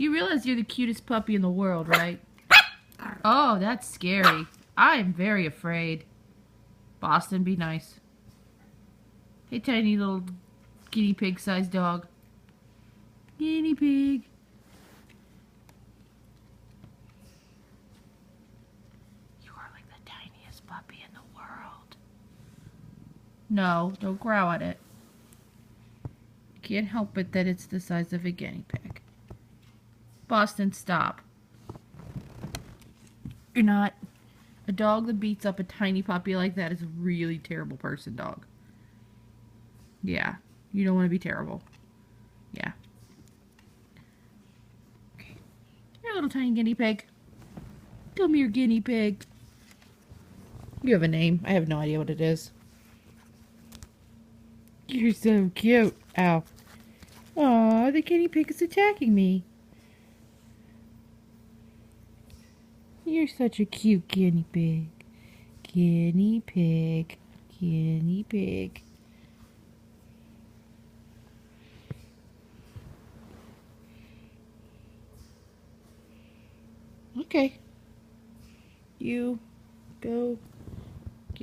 You realize you're the cutest puppy in the world, right? Oh, that's scary. I am very afraid. Boston, be nice. Hey, tiny little guinea pig-sized dog. Guinea pig. You are like the tiniest puppy in the world. No, don't growl at it. Can't help it that it's the size of a guinea pig. Boston, stop. You're not. A dog that beats up a tiny puppy like that is a really terrible person, dog. Yeah, you don't want to be terrible. Yeah. Okay. You're a little tiny guinea pig. Come here, guinea pig. You have a name. I have no idea what it is. You're so cute. Ow. Aw, the guinea pig is attacking me. You're such a cute guinea pig. Guinea pig. Guinea pig. Okay. You go